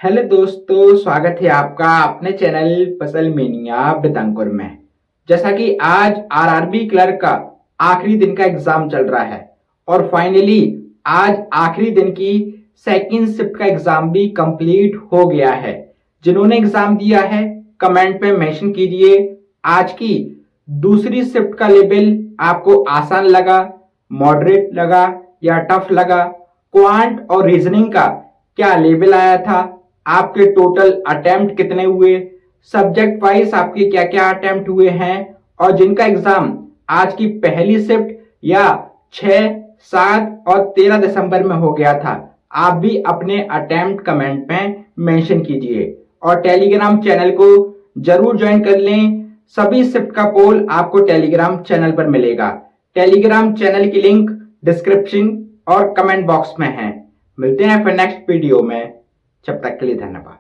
Hello दोस्तों, स्वागत है आपका अपने चैनल फसल मेनिया विद अंकुर में। जैसा कि आज आरआरबी क्लर्क का आखिरी दिन का एग्जाम चल रहा है और फाइनली आज आखिरी दिन की सेकंड शिफ्ट का एग्जाम भी कंप्लीट हो गया है। जिन्होंने एग्जाम दिया है कमेंट में मेंशन कीजिए आज की दूसरी शिफ्ट का लेवल आपको आसान लगा, मॉडरेट लगा या टफ लगा। क्वांट और रीजनिंग का क्या लेवल आया था, आपके टोटल अटेम्प्ट कितने हुए, सब्जेक्ट वाइज आपके क्या क्या अटेम्प्ट हुए हैं और जिनका एग्जाम आज की पहली शिफ्ट या 6, 7 और 13 दिसंबर में हो गया था, आप भी अपने अटेम्प्ट कमेंट में मेंशन कीजिए और टेलीग्राम चैनल को जरूर ज्वाइन कर लें। सभी शिफ्ट का पोल आपको टेलीग्राम चैनल पर मिलेगा। टेलीग्राम चैनल की लिंक डिस्क्रिप्शन और कमेंट बॉक्स में है। मिलते हैं फिर नेक्स्ट वीडियो में, जब तक के लिए धन्यवाद।